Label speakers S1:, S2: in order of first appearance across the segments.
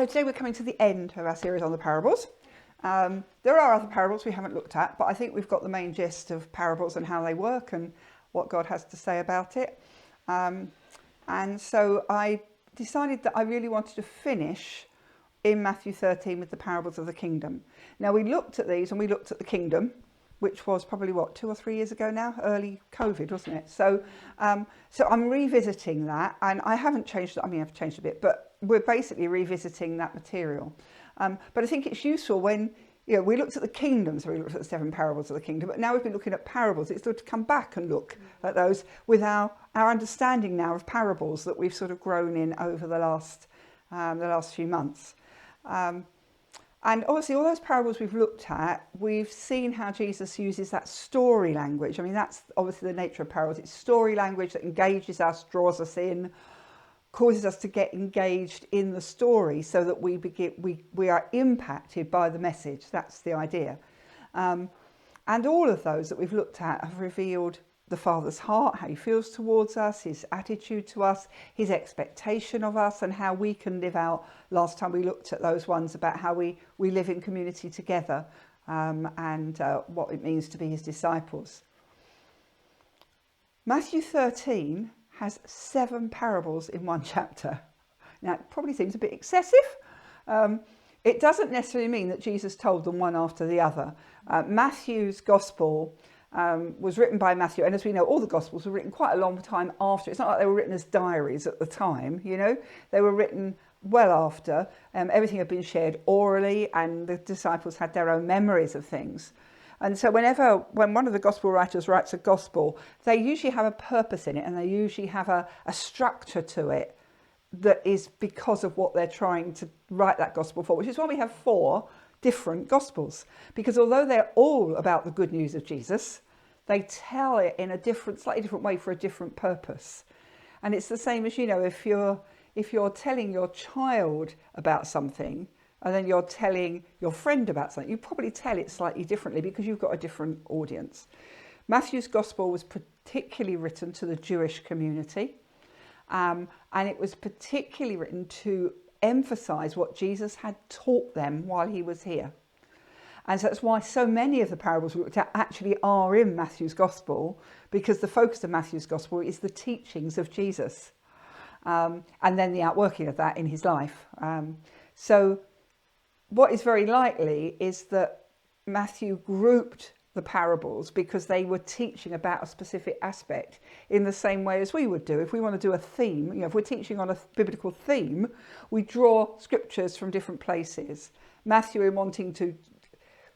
S1: So today we're coming to the end of our series on the parables. There are other parables we haven't looked at, but I think we've got the main gist of parables and how they work and what God has to say about it. And so I decided that I really wanted to finish in Matthew 13 with the parables of the kingdom. Now we looked at these and we looked at the kingdom, which was probably 2 or 3 years ago now, early COVID, wasn't it? So I'm revisiting that, and I haven't changed it. I mean, I've changed a bit, but we're basically revisiting that material. But I think it's useful when, we looked at the kingdom, so we looked at the 7 parables of the kingdom, but now we've been looking at parables. It's good to come back and look at those with our understanding now of parables that we've sort of grown in over the last few months. And obviously all those parables we've looked at, we've seen how Jesus uses that story language. I mean, that's obviously the nature of parables. It's story language that engages us, draws us in, causes us to get engaged in the story so that we are impacted by the message. That's the idea. And all of those that we've looked at have revealed the Father's heart, how he feels towards us, his attitude to us, his expectation of us, and how we can live out. Last time we looked at those ones about how we live in community together, and what it means to be his disciples. Matthew 13 has 7 parables in one chapter. Now it probably seems a bit excessive. It doesn't necessarily mean that Jesus told them one after the other. Matthew's gospel was written by Matthew, and as we know, all the Gospels were written quite a long time after. It's not like they were written as diaries at the time, They were written well after. Everything had been shared orally, and the disciples had their own memories of things. And so when one of the Gospel writers writes a Gospel, they usually have a purpose in it, and they usually have a structure to it that is because of what they're trying to write that Gospel for, which is why we have 4 different Gospels, because although they're all about the good news of Jesus, they tell it in a slightly different way for a different purpose. And it's the same as, if you're telling your child about something and then you're telling your friend about something, you probably tell it slightly differently because you've got a different audience. Matthew's Gospel was particularly written to the Jewish community, and it was particularly written to emphasize what Jesus had taught them while he was here. And so that's why so many of the parables we looked at actually are in Matthew's Gospel, because the focus of Matthew's Gospel is the teachings of Jesus, and then the outworking of that in his life. So what is very likely is that Matthew grouped the parables because they were teaching about a specific aspect in the same way as we would do. If we want to do a theme, if we're teaching on a biblical theme, we draw scriptures from different places. Matthew, in wanting to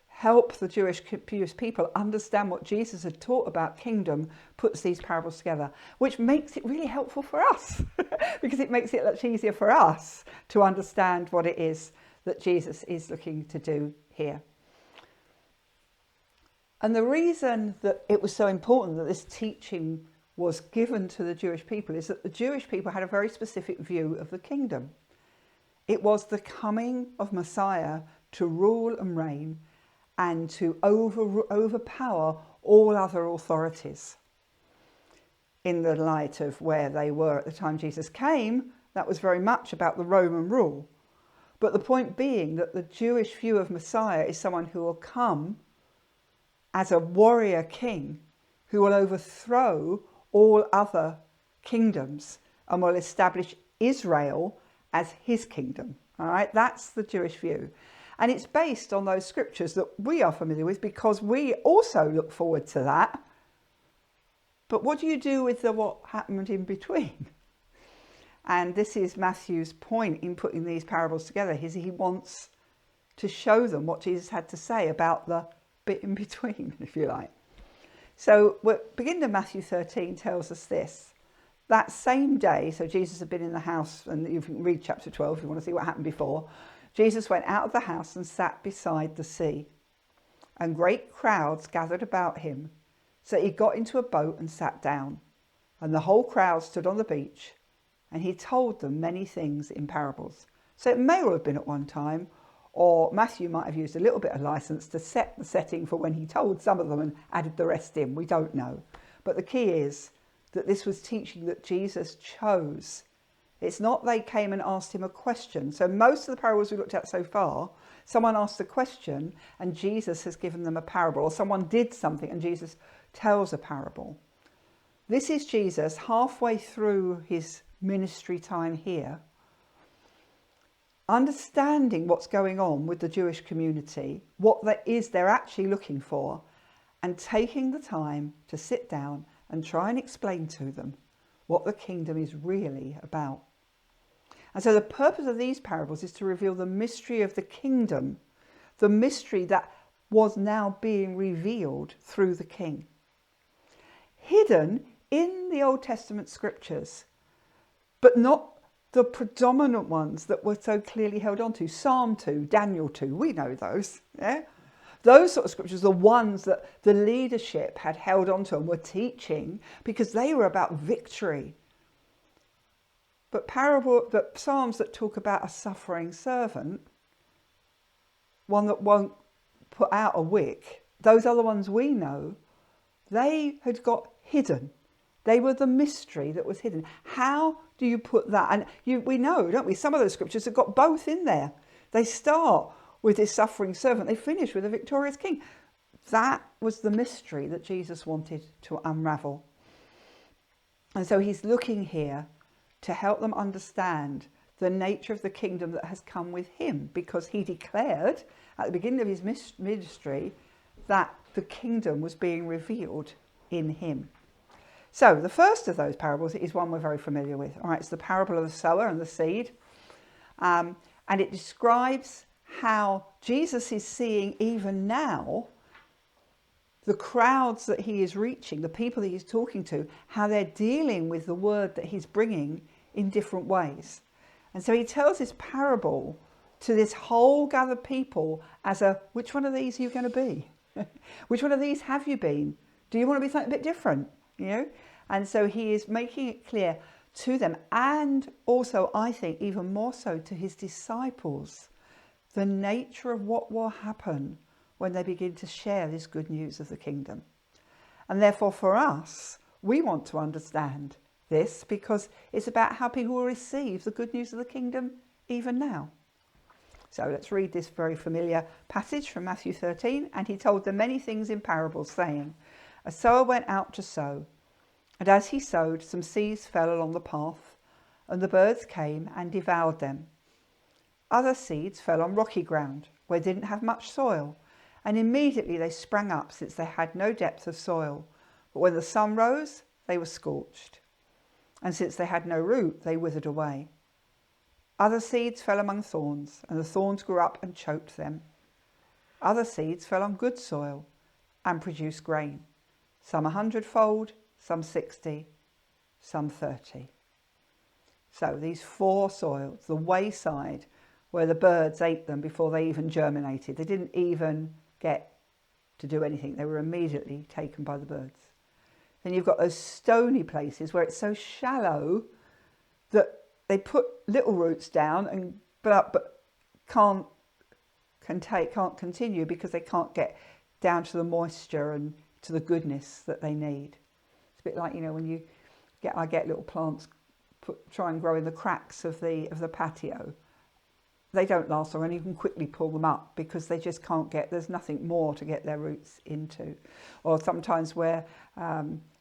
S1: help the Jewish people understand what Jesus had taught about kingdom, puts these parables together, which makes it really helpful for us because it makes it much easier for us to understand what it is that Jesus is looking to do here. And the reason that it was so important that this teaching was given to the Jewish people is that the Jewish people had a very specific view of the kingdom. It was the coming of Messiah to rule and reign and to overpower all other authorities. In the light of where they were at the time Jesus came, that was very much about the Roman rule. But the point being that the Jewish view of Messiah is someone who will come as a warrior king who will overthrow all other kingdoms and will establish Israel as his kingdom. All right, that's the Jewish view. And it's based on those scriptures that we are familiar with because we also look forward to that. But what do you do with what happened in between? And this is Matthew's point in putting these parables together. He wants to show them what Jesus had to say about the bit in between, if you like. So beginning of Matthew 13 tells us this. That same day, so Jesus had been in the house, and you can read chapter 12 if you want to see what happened before. Jesus went out of the house and sat beside the sea, and great crowds gathered about him. So he got into a boat and sat down, and the whole crowd stood on the beach, and he told them many things in parables. So it may well have been at one time, or Matthew might have used a little bit of license to set the setting for when he told some of them and added the rest in. We don't know. But the key is that this was teaching that Jesus chose It's not they came and asked him a question. So most of the parables we looked at so far, someone asked a question and Jesus has given them a parable, or someone did something and Jesus tells a parable. This is Jesus halfway through his ministry time here, understanding what's going on with the Jewish community, what that is they're actually looking for, and taking the time to sit down and try and explain to them what the kingdom is really about. And so the purpose of these parables is to reveal the mystery of the kingdom, the mystery that was now being revealed through the king. Hidden in the Old Testament scriptures, but not the predominant ones that were so clearly held on to. Psalm 2, Daniel 2, we know those. Yeah? Those sort of scriptures, the ones that the leadership had held on to and were teaching because they were about victory. But psalms that talk about a suffering servant, one that won't put out a wick, those other ones we know, they had got hidden. They were the mystery that was hidden. How do you put that? And we know, don't we? Some of those scriptures have got both in there. They start with this suffering servant. They finish with a victorious king. That was the mystery that Jesus wanted to unravel. And so he's looking here to help them understand the nature of the kingdom that has come with him, because he declared at the beginning of his ministry that the kingdom was being revealed in him. So the first of those parables is one we're very familiar with. All right, it's the parable of the sower and the seed. And it describes how Jesus is seeing even now the crowds that he is reaching, the people that he's talking to, how they're dealing with the word that he's bringing in different ways. And so he tells this parable to this whole gathered people as which one of these are you going to be? Which one of these have you been? Do you want to be something a bit different? You know? And so he is making it clear to them, and also, I think, even more so to his disciples, the nature of what will happen when they begin to share this good news of the kingdom. And therefore, for us, we want to understand this because it's about how people will receive the good news of the kingdom even now. So let's read this very familiar passage from Matthew 13. And he told them many things in parables, saying, a sower went out to sow. And as he sowed, some seeds fell along the path, and the birds came and devoured them. Other seeds fell on rocky ground, where they didn't have much soil, and immediately they sprang up, since they had no depth of soil. But when the sun rose, they were scorched. And since they had no root, they withered away. Other seeds fell among thorns, and the thorns grew up and choked them. Other seeds fell on good soil and produced grain, some 100-fold, some 60, some 30. So these four soils, the wayside where the birds ate them before they even germinated. They didn't even get to do anything. They were immediately taken by the birds. Then you've got those stony places where it's so shallow that they put little roots down but can't continue because they can't get down to the moisture and to the goodness that they need. It's a bit like, when I get little plants try and grow in the cracks of the patio. They don't last long, and you can quickly pull them up because they just can't there's nothing more to get their roots into. Or sometimes where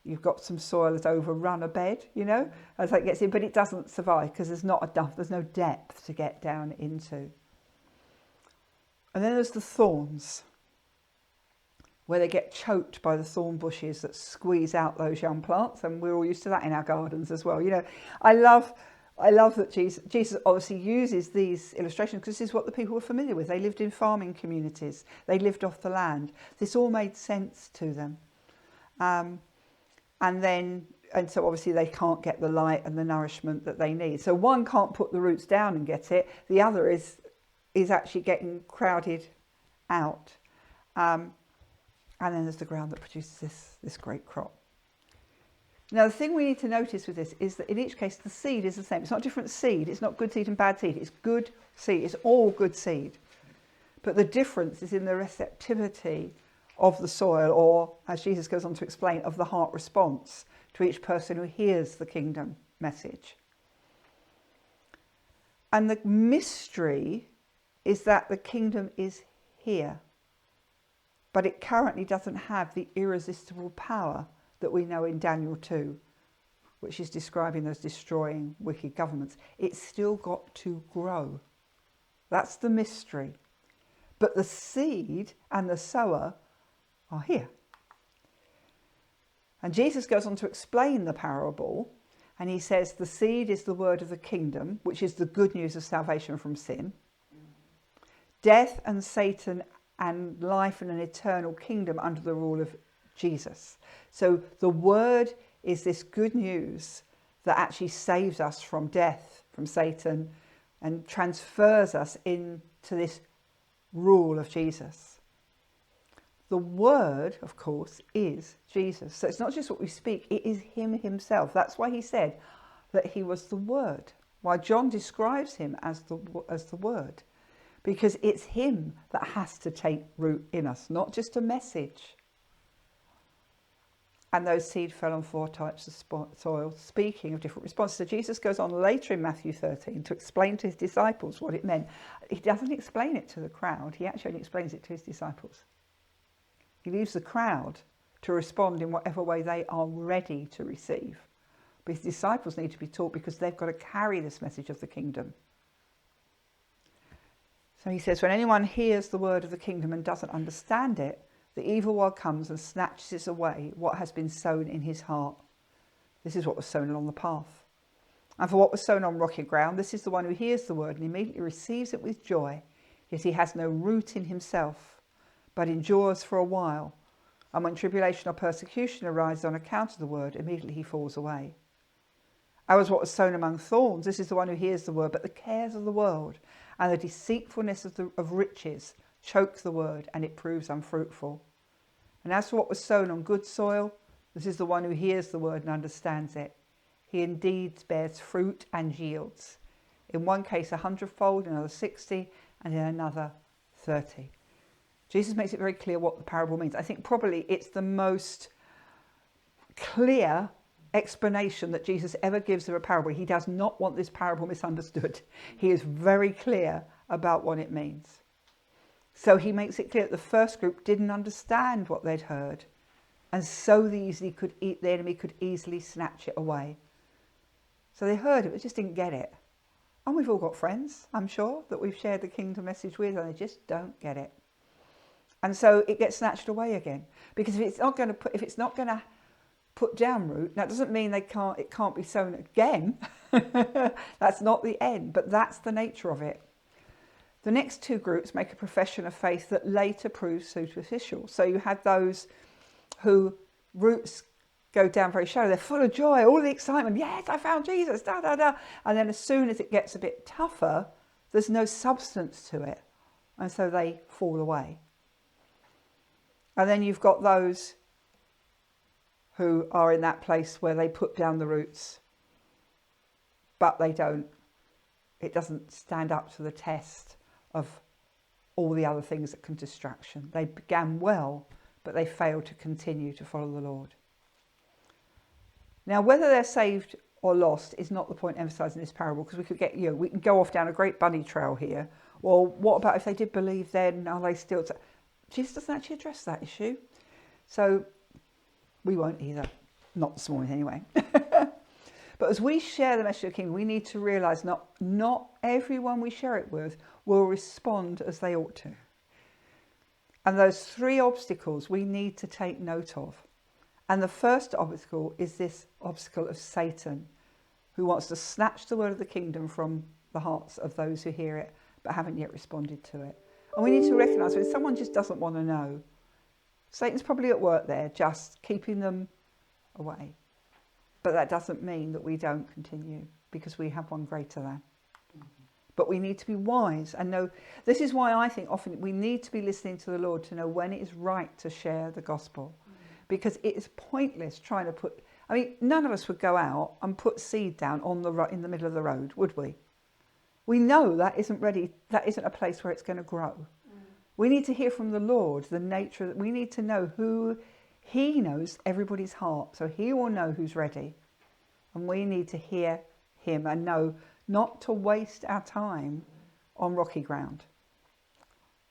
S1: you've got some soil that's overrun a bed, as it gets in, but it doesn't survive because there's no depth to get down into. And then there's the thorns, where they get choked by the thorn bushes that squeeze out those young plants, and we're all used to that in our gardens as well. I love that Jesus obviously uses these illustrations because this is what the people were familiar with. They lived in farming communities. They lived off the land. This all made sense to them. And so obviously they can't get the light and the nourishment that they need. So one can't put the roots down and get it. The other is actually getting crowded out. And then there's the ground that produces this great crop. Now, the thing we need to notice with this is that in each case, the seed is the same. It's not different seed. It's not good seed and bad seed. It's good seed. It's all good seed. But the difference is in the receptivity of the soil, or, as Jesus goes on to explain, of the heart response to each person who hears the kingdom message. And the mystery is that the kingdom is here, but it currently doesn't have the irresistible power that we know in Daniel 2, which is describing those destroying wicked governments. It's still got to grow. That's the mystery. But the seed and the sower are here. And Jesus goes on to explain the parable, and he says the seed is the word of the kingdom, which is the good news of salvation from sin. Death and Satan and life and an eternal kingdom under the rule of Jesus. So the word is this good news that actually saves us from death, from Satan, and transfers us into this rule of Jesus. The word, of course, is Jesus. So it's not just what we speak, it is him himself. That's why he said that he was the word. Why John describes him as the word. Because it's him that has to take root in us, not just a message. And those seed fell on 4 types of soil, speaking of different responses. So Jesus goes on later in Matthew 13 to explain to his disciples what it meant. He doesn't explain it to the crowd, he actually only explains it to his disciples. He leaves the crowd to respond in whatever way they are ready to receive. But his disciples need to be taught because they've got to carry this message of the kingdom. So he says, when anyone hears the word of the kingdom and doesn't understand it, the evil one comes and snatches away what has been sown in his heart. This is what was sown along the path. And for what was sown on rocky ground, this is the one who hears the word and immediately receives it with joy, yet he has no root in himself, but endures for a while. And when tribulation or persecution arises on account of the word, immediately he falls away. As what was sown among thorns, this is the one who hears the word, but the cares of the world and the deceitfulness of riches choke the word, and it proves unfruitful. And as for what was sown on good soil, this is the one who hears the word and understands it. He indeed bears fruit and yields. In one case 100-fold, in another 60, and in another 30. Jesus makes it very clear what the parable means. I think probably it's the most clear explanation that Jesus ever gives of a parable. He does not want this parable misunderstood. He is very clear about what it means. So he makes it clear that the first group didn't understand what they'd heard, and so the enemy could easily snatch it away. So they heard it, but just didn't get it. And we've all got friends, I'm sure, that we've shared the kingdom message with, and they just don't get it. And so it gets snatched away again. Because if it's not going to put down root, that doesn't mean it can't be sown again. That's not the end, but that's the nature of it. The next 2 groups make a profession of faith that later proves superficial. So you have those who roots go down very shallow. They're full of joy, all the excitement. Yes, I found Jesus, da, da, da. And then as soon as it gets a bit tougher, there's no substance to it. And so they fall away. And then you've got those who are in that place where they put down the roots, but it doesn't stand up to the test of all the other things that can distraction. They began well, but they failed to continue to follow the Lord. Now, whether they're saved or lost is not the point emphasised in this parable, because we can go off down a great bunny trail here. Well, what about if they did believe then? Are they still? Jesus doesn't actually address that issue, so we won't either. Not this morning, anyway. But as we share the message of the kingdom, we need to realise not everyone we share it with will respond as they ought to. And those 3 obstacles we need to take note of. And the first obstacle is this obstacle of Satan, who wants to snatch the word of the kingdom from the hearts of those who hear it, but haven't yet responded to it. And we need to recognise when someone just doesn't want to know, Satan's probably at work there, just keeping them away. But that doesn't mean that we don't continue, because we have one greater than. But we need to be wise and know. This is why I think often we need to be listening to the Lord to know when it is right to share the gospel. Because it is pointless trying to none of us would go out and put seed down in the middle of the road, would we? We know that isn't ready, that isn't a place where it's going to grow. We need to hear from the Lord, the nature, we need to know who. He knows everybody's heart, so he will know who's ready. And we need to hear him and know not to waste our time on rocky ground.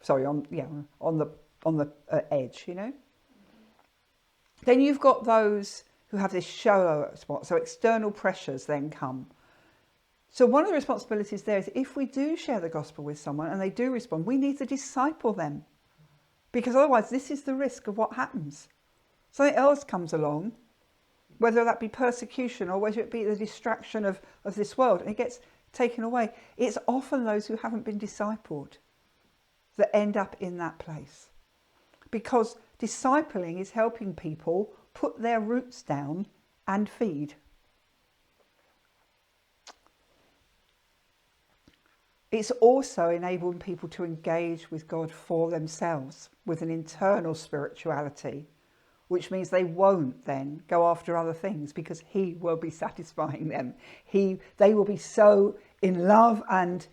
S1: Sorry, on the edge, you know. Then you've got those who have this shallow spot, so external pressures then come. So one of the responsibilities there is, if we do share the gospel with someone and they do respond, we need to disciple them, because otherwise this is the risk of what happens. Something else comes along, whether that be persecution or whether it be the distraction of this world, and it gets taken away. It's often those who haven't been discipled that end up in that place, because discipling is helping people put their roots down and feed. It's also enabling people to engage with God for themselves with an internal spirituality, which means they won't then go after other things, because he will be satisfying them. They will be so in love and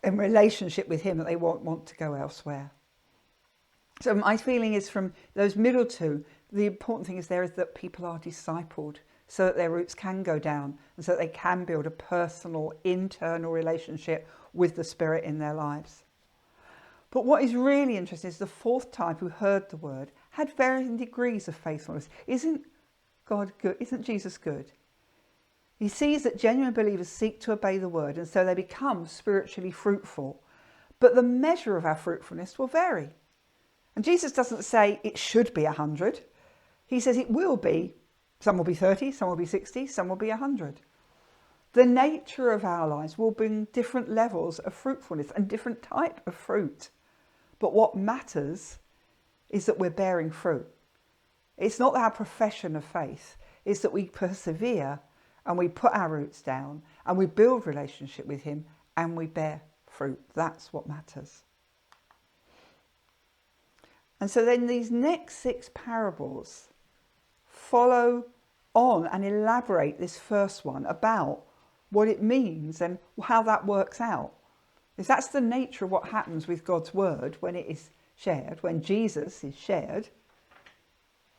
S1: in relationship with him that they won't want to go elsewhere. So my feeling is, from those middle two, the important thing is that people are discipled so that their roots can go down and so that they can build a personal, internal relationship with the Spirit in their lives. But what is really interesting is the fourth type, who heard the word, had varying degrees of faithfulness. Isn't God good? Isn't Jesus good? He sees that genuine believers seek to obey the word, and so they become spiritually fruitful. But the measure of our fruitfulness will vary. And Jesus doesn't say it should be 100. He says it will be. Some will be 30, some will be 60, some will be 100. The nature of our lives will bring different levels of fruitfulness and different type of fruit. But what matters is that we're bearing fruit. It's not our profession of faith. It's that we persevere and we put our roots down and we build relationship with him and we bear fruit. That's what matters. And so then these next 6 parables follow on and elaborate this first one about what it means and how that works out. Because that's the nature of what happens with God's word when it is shared, when Jesus is shared.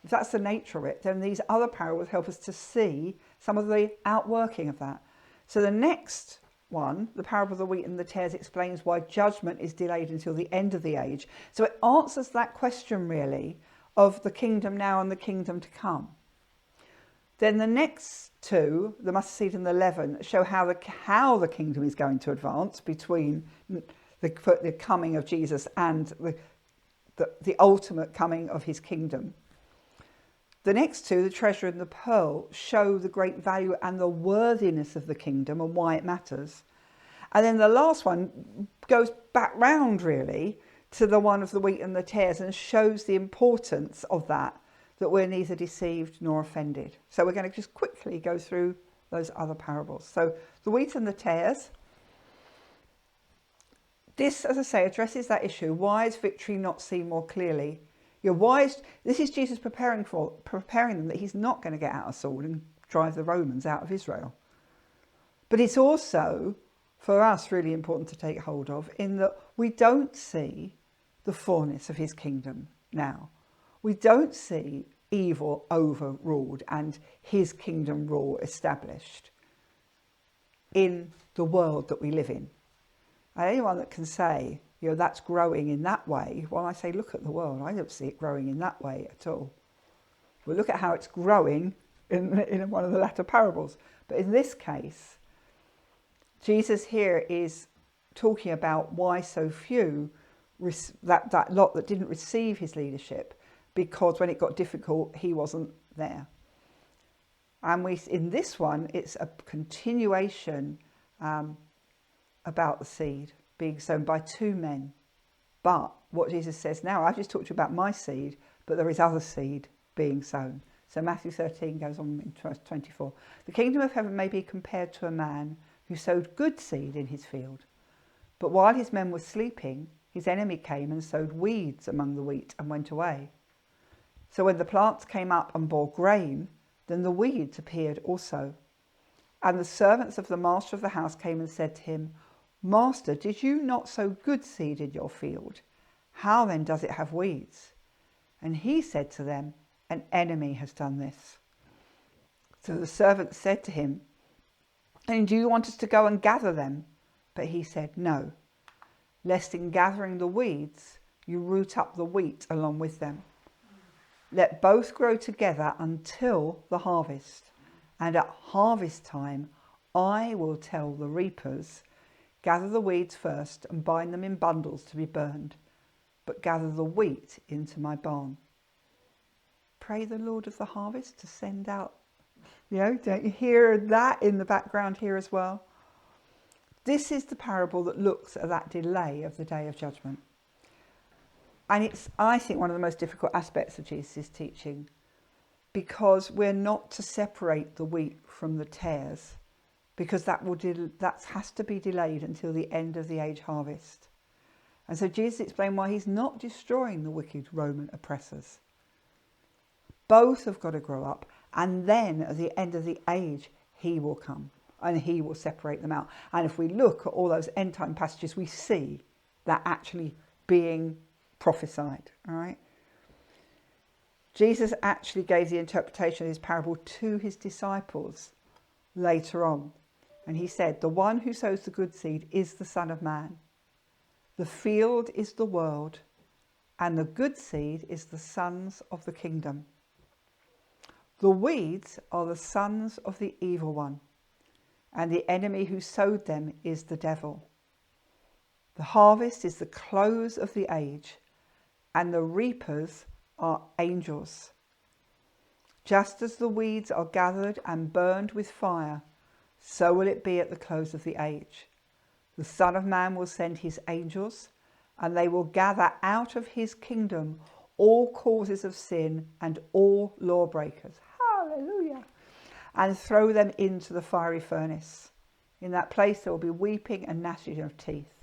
S1: If that's the nature of it, then these other parables help us to see some of the outworking of that. So the next one, the parable of the wheat and the tares, explains why judgment is delayed until the end of the age. So it answers that question really of the kingdom now and the kingdom to come. Then the next 2, the mustard seed and the leaven, show how the kingdom is going to advance between the coming of Jesus and the ultimate coming of his kingdom. The next 2, the treasure and the pearl, show the great value and the worthiness of the kingdom and why it matters. And then the last one goes back round really to the one of the wheat and the tares and shows the importance of that we're neither deceived nor offended. So we're going to just quickly go through those other parables. So the wheat and the tares. This, as I say, addresses that issue. Why is victory not seen more clearly? This is Jesus preparing them that he's not going to get out a sword and drive the Romans out of Israel. But it's also, for us, really important to take hold of, in that we don't see the fullness of his kingdom now. We don't see evil overruled and his kingdom rule established in the world that we live in. And anyone that can say, that's growing in that way, well, I say, look at the world. I don't see it growing in that way at all. We'll look at how it's growing in one of the latter parables. But in this case, Jesus here is talking about why so few, that lot that didn't receive his leadership, because when it got difficult, he wasn't there. And in this one, it's a continuation about the seed being sown by 2 men. But what Jesus says now, I've just talked to you about my seed, but there is other seed being sown. So Matthew 13 goes on in verse 24. The kingdom of heaven may be compared to a man who sowed good seed in his field. But while his men were sleeping, his enemy came and sowed weeds among the wheat and went away. So when the plants came up and bore grain, then the weeds appeared also. And the servants of the master of the house came and said to him, Master, did you not sow good seed in your field? How then does it have weeds? And he said to them, An enemy has done this. So the servants said to him, And do you want us to go and gather them? But he said, no, lest in gathering the weeds, you root up the wheat along with them. Let both grow together until the harvest. And at harvest time, I will tell the reapers, gather the weeds first and bind them in bundles to be burned, but gather the wheat into my barn. Pray the Lord of the harvest to send out. Don't you hear that in the background here as well? This is the parable that looks at that delay of the day of judgment. And it's, I think, one of the most difficult aspects of Jesus' teaching, because we're not to separate the wheat from the tares, because that has to be delayed until the end of the age harvest. And so Jesus explained why he's not destroying the wicked Roman oppressors. Both have got to grow up, and then at the end of the age, he will come and he will separate them out. And if we look at all those end time passages, we see that actually being prophesied. All right. Jesus actually gave the interpretation of his parable to his disciples later on. And he said, the one who sows the good seed is the Son of Man. The field is the world, and the good seed is the sons of the kingdom. The weeds are the sons of the evil one, and the enemy who sowed them is the devil. The harvest is the close of the age, and the reapers are angels. Just as the weeds are gathered and burned with fire, so will it be at the close of the age. The Son of Man will send his angels, and they will gather out of his kingdom all causes of sin and all lawbreakers. Hallelujah. And throw them into the fiery furnace. In that place there will be weeping and gnashing of teeth.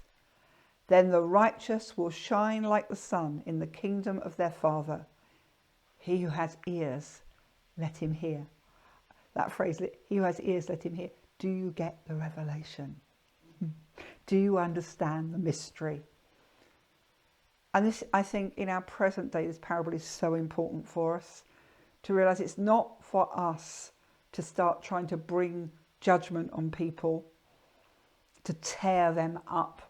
S1: Then the righteous will shine like the sun in the kingdom of their Father. He who has ears, let him hear. That phrase, he who has ears, let him hear. Do you get the revelation? Do you understand the mystery? And this, I think, in our present day, this parable is so important for us to realise it's not for us to start trying to bring judgment on people, to tear them up.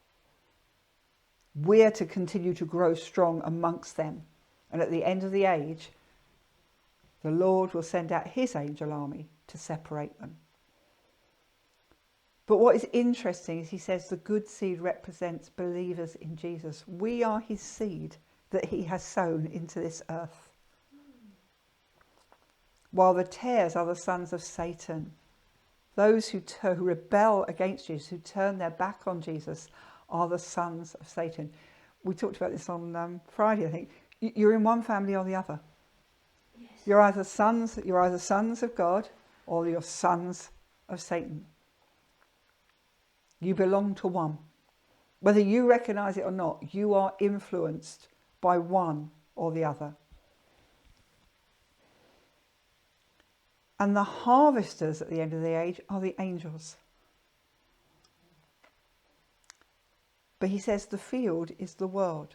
S1: We're to continue to grow strong amongst them. And at the end of the age, the Lord will send out his angel army to separate them. But what is interesting is he says the good seed represents believers in Jesus. We are his seed that he has sown into this earth. While the tares are the sons of Satan. Those who rebel against Jesus, who turn their back on Jesus, are the sons of Satan. We talked about this on Friday, I think. You're in one family or the other. Yes. You're either sons of God or you're sons of Satan. You belong to one. Whether you recognise it or not, you are influenced by one or the other. And the harvesters at the end of the age are the angels. But he says the field is the world,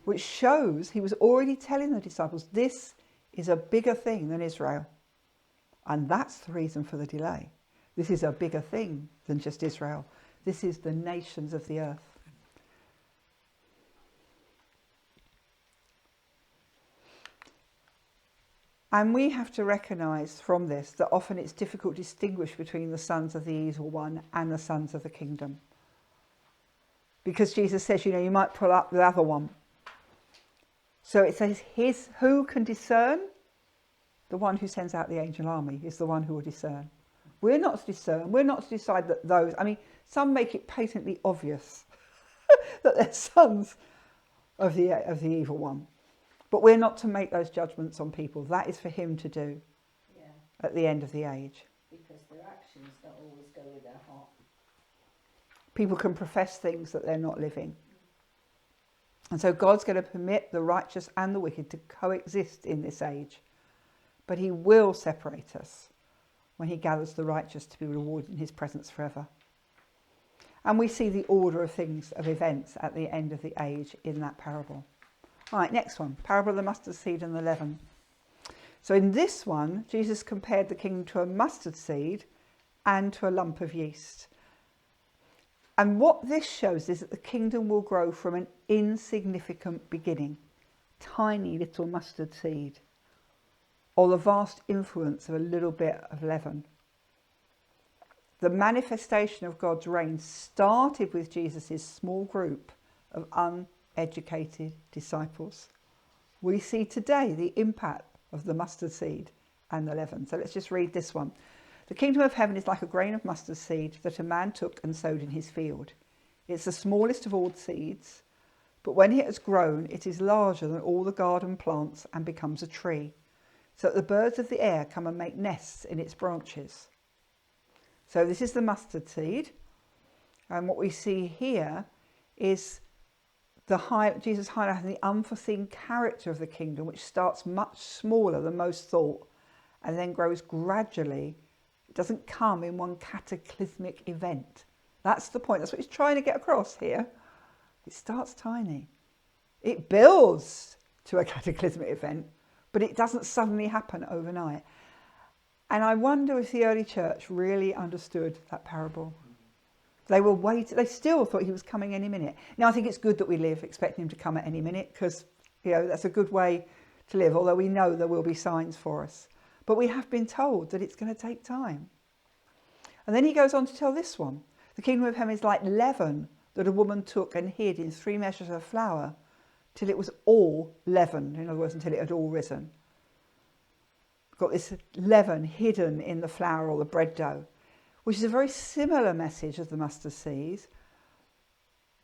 S1: which shows he was already telling the disciples this is a bigger thing than Israel. And that's the reason for the delay. This is a bigger thing than just Israel. This is the nations of the earth. And we have to recognise from this that often it's difficult to distinguish between the sons of the evil one and the sons of the kingdom. Because Jesus says, you might pull up the other one. So it says, who can discern? The one who sends out the angel army is the one who will discern. We're not to discern. We're not to decide that those... some make it patently obvious that they're sons of the evil one. But we're not to make those judgments on people. That is for him to do at the end of the age.
S2: Because their actions don't always go with their heart.
S1: People can profess things that they're not living. And so God's going to permit the righteous and the wicked to coexist in this age. But he will separate us when he gathers the righteous to be rewarded in his presence forever. And we see the order of things, of events at the end of the age in that parable. All right, next one. Parable of the mustard seed and the leaven. So in this one, Jesus compared the kingdom to a mustard seed and to a lump of yeast. And what this shows is that the kingdom will grow from an insignificant beginning, tiny little mustard seed, or the vast influence of a little bit of leaven. The manifestation of God's reign started with Jesus' small group of uneducated disciples. We see today the impact of the mustard seed and the leaven. So let's just read this one. The kingdom of heaven is like a grain of mustard seed that a man took and sowed in his field. It's the smallest of all seeds, but when it has grown, it is larger than all the garden plants and becomes a tree, so that the birds of the air come and make nests in its branches. So this is the mustard seed. And what we see here is Jesus highlighting the unforeseen character of the kingdom, which starts much smaller than most thought and then grows gradually. It doesn't come in one cataclysmic event. That's the point. That's what he's trying to get across here. It starts tiny. It builds to a cataclysmic event, but it doesn't suddenly happen overnight. And I wonder if the early church really understood that parable. They were waiting. They still thought he was coming any minute. Now, I think it's good that we live expecting him to come at any minute, because that's a good way to live, although we know there will be signs for us. But we have been told that it's going to take time. And then he goes on to tell this one. The kingdom of heaven is like leaven that a woman took and hid in 3 measures of flour till it was all leavened. In other words, until it had all risen. We've got this leaven hidden in the flour or the bread dough, which is a very similar message as the mustard seeds,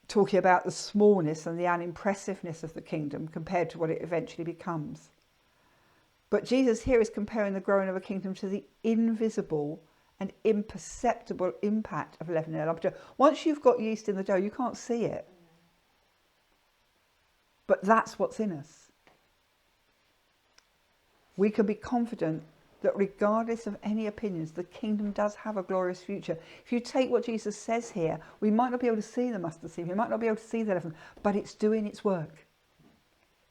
S1: talking about the smallness and the unimpressiveness of the kingdom compared to what it eventually becomes. But Jesus here is comparing the growing of a kingdom to the invisible and imperceptible impact of leaven in a lump of dough. Once you've got yeast in the dough, you can't see it. But that's what's in us. We can be confident that regardless of any opinions, the kingdom does have a glorious future. If you take what Jesus says here, we might not be able to see the mustard seed, we might not be able to see the leaven, but it's doing its work.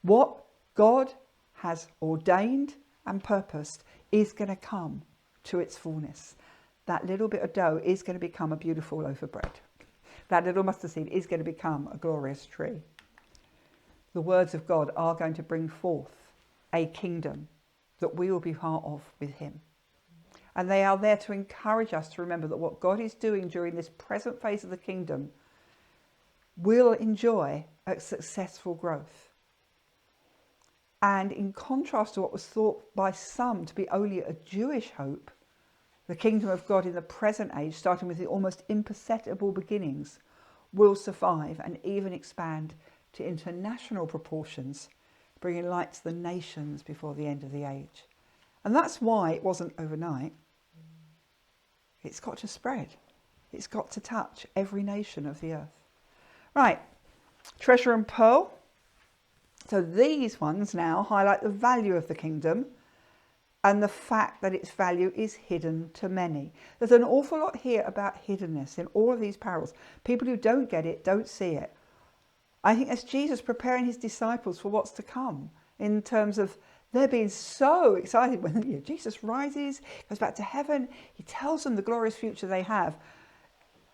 S1: What God has ordained and purposed is going to come to its fullness. That little bit of dough is going to become a beautiful loaf of bread. That little mustard seed is going to become a glorious tree. The words of God are going to bring forth a kingdom that we will be part of with him. And they are there to encourage us to remember that what God is doing during this present phase of the kingdom will enjoy a successful growth. And in contrast to what was thought by some to be only a Jewish hope, the kingdom of God in the present age, starting with the almost imperceptible beginnings, will survive and even expand to international proportions, bringing light to the nations before the end of the age. And that's why it wasn't overnight. It's got to spread. It's got to touch every nation of the earth. Right, treasure and pearl. So these ones now highlight the value of the kingdom and the fact that its value is hidden to many. There's an awful lot here about hiddenness in all of these parables. People who don't get it, don't see it. I think that's Jesus preparing his disciples for what's to come, in terms of they're being so excited when Jesus rises, goes back to heaven, he tells them the glorious future they have.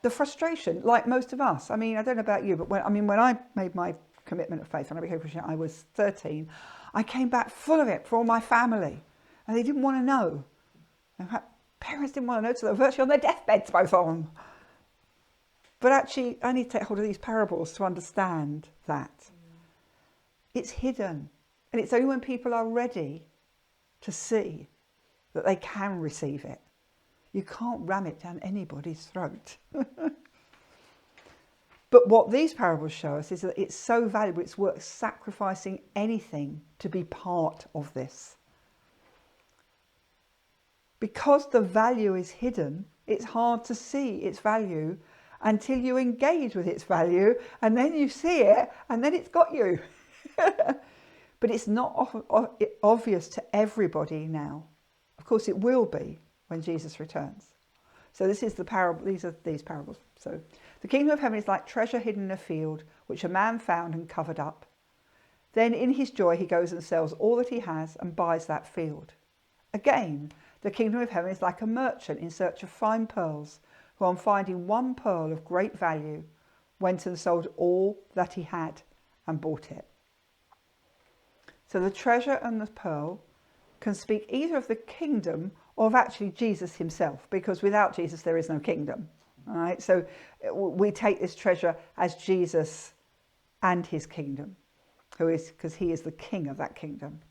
S1: The frustration, like most of us, I mean, I don't know about you, but when I made my commitment of faith, when I became a Christian, I was 13, I came back full of it for all my family, and they didn't want to know. In fact, parents didn't want to know, so they were virtually on their deathbeds, both of them. But actually, I need to take hold of these parables to understand that. It's hidden. And it's only when people are ready to see that they can receive it. You can't ram it down anybody's throat. But what these parables show us is that it's so valuable, it's worth sacrificing anything to be part of this. Because the value is hidden, it's hard to see its value until you engage with its value, and then you see it, and then it's got you. But it's not obvious to everybody now. Of course, it will be when Jesus returns. So this is the parable. These are these parables. So the kingdom of heaven is like treasure hidden in a field, which a man found and covered up. Then in his joy, he goes and sells all that he has and buys that field. Again, The kingdom of heaven is like a merchant in search of fine pearls, who on finding one pearl of great value, went and sold all that he had and bought it. So the treasure and the pearl can speak either of the kingdom or of actually Jesus himself, because without Jesus there is no kingdom. All right, so we take this treasure as Jesus and his kingdom, because he is the king of that kingdom.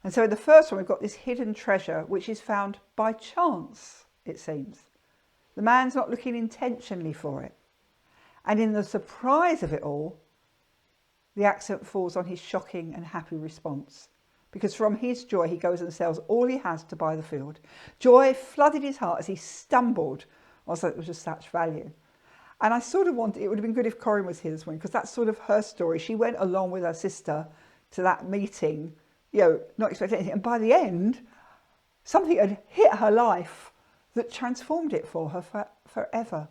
S1: And so in the first one we've got this hidden treasure which is found by chance, it seems. The man's not looking intentionally for it. And in the surprise of it all, the accent falls on his shocking and happy response, because from his joy he goes and sells all he has to buy the field. Joy flooded his heart as he stumbled on something that was of such value. And I sort of wanted, it would have been good if Corinne was here this morning, because that's sort of her story. She went along with her sister to that meeting, not expecting anything. And by the end, something had hit her life that transformed it for her forever.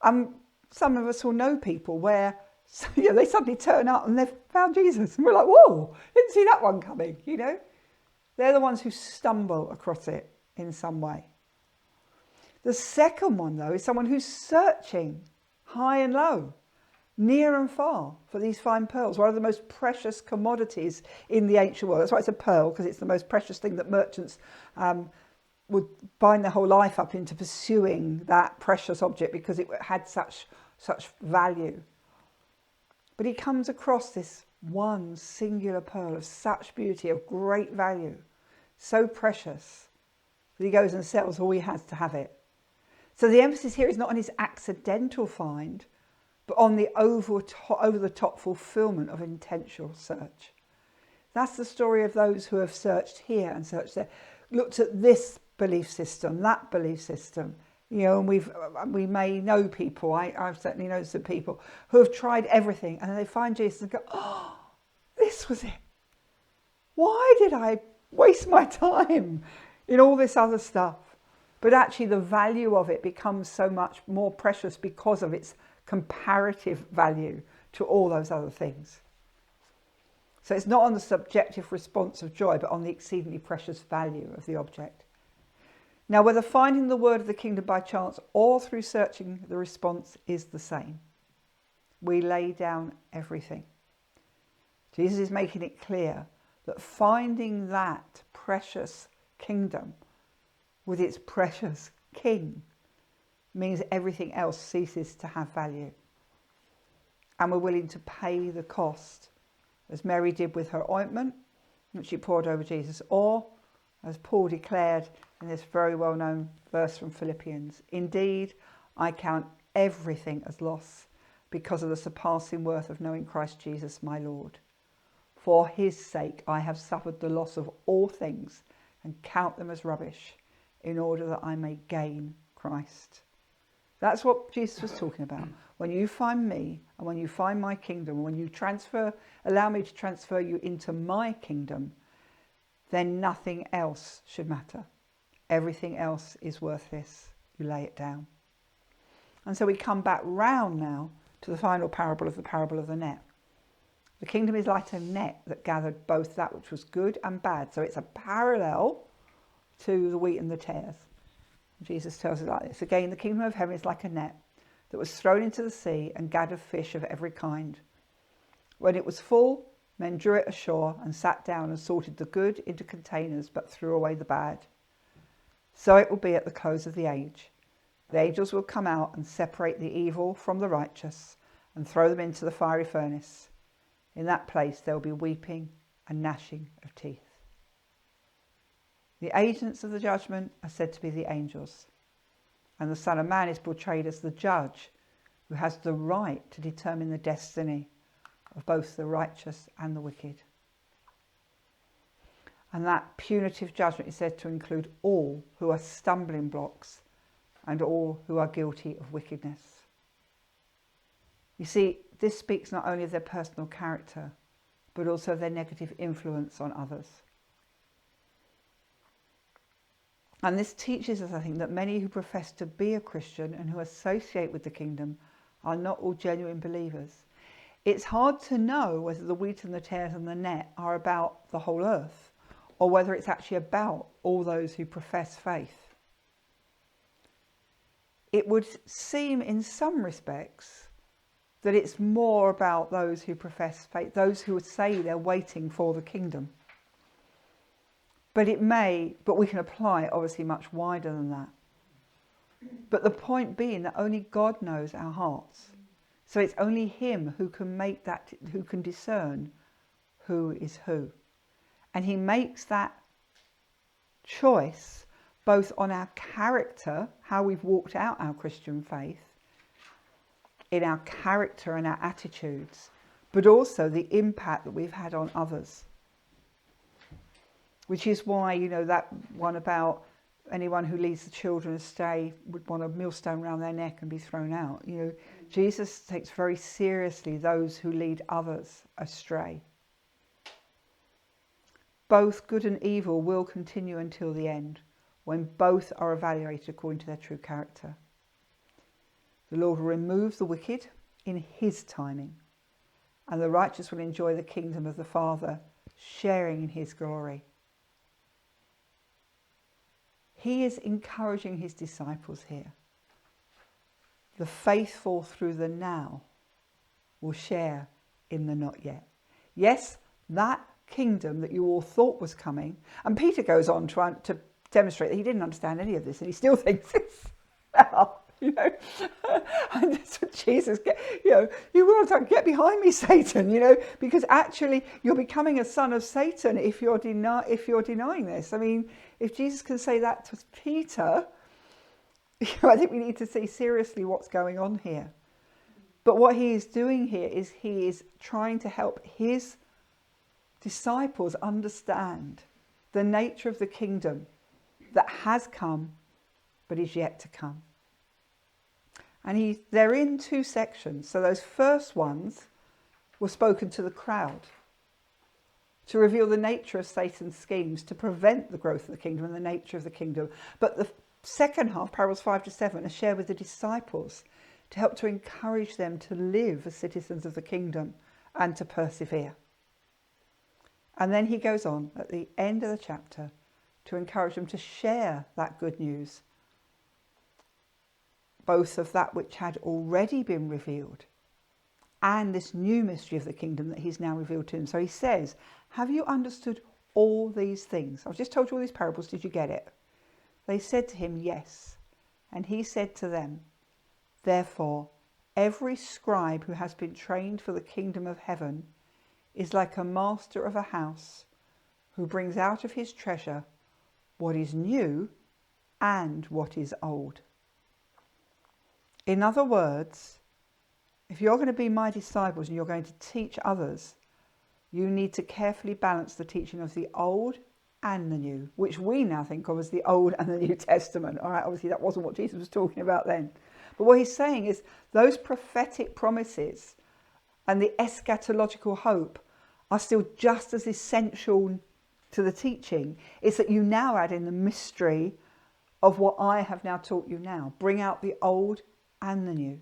S1: Some of us will know people where they suddenly turn up and they've found Jesus. And we're like, whoa, didn't see that one coming, They're the ones who stumble across it in some way. The second one, though, is someone who's searching high and low, near and far, for these fine pearls, one of the most precious commodities in the ancient world. That's why it's a pearl, because it's the most precious thing that merchants would bind their whole life up into pursuing that precious object, because it had such value. But he comes across this one singular pearl of such beauty, of great value, so precious, that he goes and sells all he has to have it. So the emphasis here is not on his accidental find, but on the over-the-top fulfillment of intentional search. That's the story of those who have searched here and searched there, looked at this belief system, that belief system, and we may know people, I've certainly known some people who have tried everything, and then they find Jesus and go, oh, this was it. Why did I waste my time in all this other stuff? But actually the value of it becomes so much more precious because of its comparative value to all those other things. So it's not on the subjective response of joy, but on the exceedingly precious value of the object. Now, whether finding the word of the kingdom by chance or through searching, the response is the same. We lay down everything. Jesus is making it clear that finding that precious kingdom with its precious king means everything else ceases to have value. And we're willing to pay the cost, as Mary did with her ointment, which she poured over Jesus, or as Paul declared in this very well-known verse from Philippians, indeed, I count everything as loss because of the surpassing worth of knowing Christ Jesus my Lord. For his sake I have suffered the loss of all things and count them as rubbish, in order that I may gain Christ. That's what Jesus was talking about. When you find me, and when you find my kingdom, when you allow me to transfer you into my kingdom, then nothing else should matter. Everything else is worthless. You lay it down. And so we come back round now to the final parable of the net. The kingdom is like a net that gathered both that which was good and bad. So it's a parallel to the wheat and the tares. Jesus tells us like this. Again, the kingdom of heaven is like a net that was thrown into the sea and gathered fish of every kind. When it was full, men drew it ashore and sat down and sorted the good into containers, but threw away the bad. So it will be at the close of the age. The angels will come out and separate the evil from the righteous and throw them into the fiery furnace. In that place there will be weeping and gnashing of teeth. The agents of the judgment are said to be the angels, and the Son of Man is portrayed as the judge who has the right to determine the destiny of both the righteous and the wicked. And that punitive judgment is said to include all who are stumbling blocks and all who are guilty of wickedness. You see, this speaks not only of their personal character, but also of their negative influence on others. And this teaches us, I think, that many who profess to be a Christian and who associate with the kingdom are not all genuine believers. It's hard to know whether the wheat and the tares and the net are about the whole earth, or whether it's actually about all those who profess faith. It would seem in some respects that it's more about those who profess faith, those who would say they're waiting for the kingdom. But we can apply it obviously much wider than that. But the point being that only God knows our hearts. So it's only him who can make that, who can discern who is who. And he makes that choice both on our character, how we've walked out our Christian faith, in our character and our attitudes, but also the impact that we've had on others. Which is why, that one about anyone who leads the children astray would want a millstone around their neck and be thrown out. Jesus takes very seriously those who lead others astray. Both good and evil will continue until the end, when both are evaluated according to their true character. The Lord will remove the wicked in his timing, and the righteous will enjoy the kingdom of the Father, sharing in his glory. He is encouraging his disciples here. The faithful through the now will share in the not yet. Yes, that kingdom that you all thought was coming, and Peter goes on trying to demonstrate that he didn't understand any of this, and he still thinks it's now. And that's what Jesus you will get behind me, Satan, because actually you're becoming a son of Satan if you're denying this. I mean, if Jesus can say that to Peter, I think we need to see seriously what's going on here. But what he is doing here is he is trying to help his disciples understand the nature of the kingdom that has come but is yet to come. And they're in two sections. So those first ones were spoken to the crowd to reveal the nature of Satan's schemes to prevent the growth of the kingdom and the nature of the kingdom. But the second half, parables 5 to 7, are shared with the disciples to help to encourage them to live as citizens of the kingdom and to persevere. And then he goes on at the end of the chapter to encourage them to share that good news, both of that which had already been revealed and this new mystery of the kingdom that he's now revealed to them. So he says, have you understood all these things? I've just told you all these parables, did you get it? They said to him, yes. And he said to them, therefore, every scribe who has been trained for the kingdom of heaven is like a master of a house who brings out of his treasure what is new and what is old. In other words, if you're going to be my disciples and you're going to teach others, you need to carefully balance the teaching of the Old and the New, which we now think of as the Old and the New Testament. All right, obviously that wasn't what Jesus was talking about then. But what he's saying is those prophetic promises and the eschatological hope are still just as essential to the teaching. It's that you now add in the mystery of what I have now taught you now. Bring out the old and the new.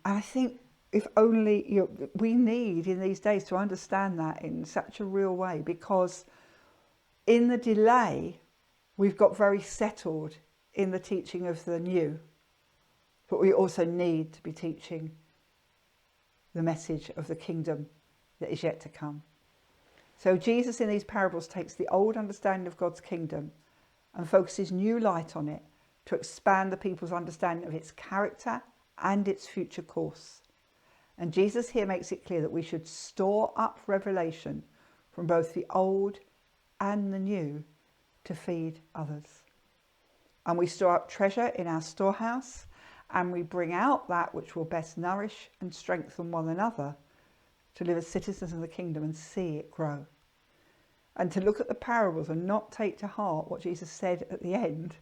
S1: And I think if only we need in these days to understand that in such a real way, because in the delay we've got very settled in the teaching of the new, but we also need to be teaching the message of the kingdom that is yet to come. So Jesus in these parables takes the old understanding of God's kingdom and focuses new light on it to expand the people's understanding of its character and its future course. And Jesus here makes it clear that we should store up revelation from both the old and the new to feed others. And we store up treasure in our storehouse, and we bring out that which will best nourish and strengthen one another to live as citizens of the kingdom and see it grow. And to look at the parables and not take to heart what Jesus said at the end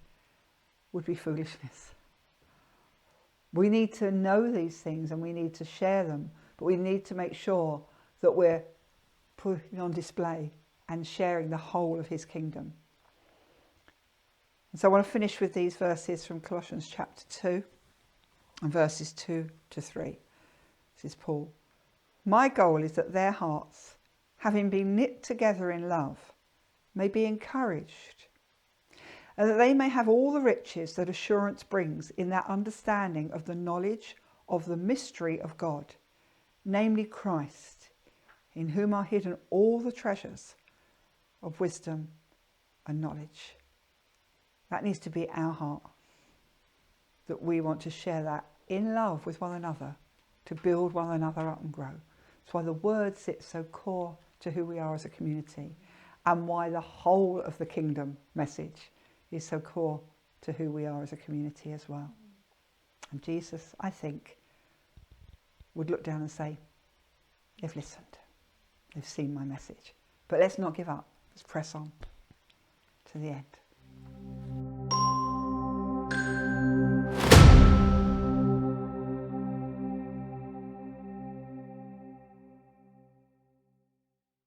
S1: would be foolishness. We need to know these things and we need to share them, but we need to make sure that we're putting on display and sharing the whole of his kingdom. And so I want to finish with these verses from Colossians chapter 2 and verses 2 to 3. This is Paul. My goal is that their hearts having been knit together in love, may be encouraged, and that they may have all the riches that assurance brings in that understanding of the knowledge of the mystery of God, namely Christ, in whom are hidden all the treasures of wisdom and knowledge. That needs to be our heart, that we want to share that in love with one another, to build one another up and grow. That's why the word sits so core to who we are as a community, and why the whole of the kingdom message is so core to who we are as a community as well. And Jesus, I think, would look down and say, they've listened, they've seen my message. But let's not give up, let's press on to the end.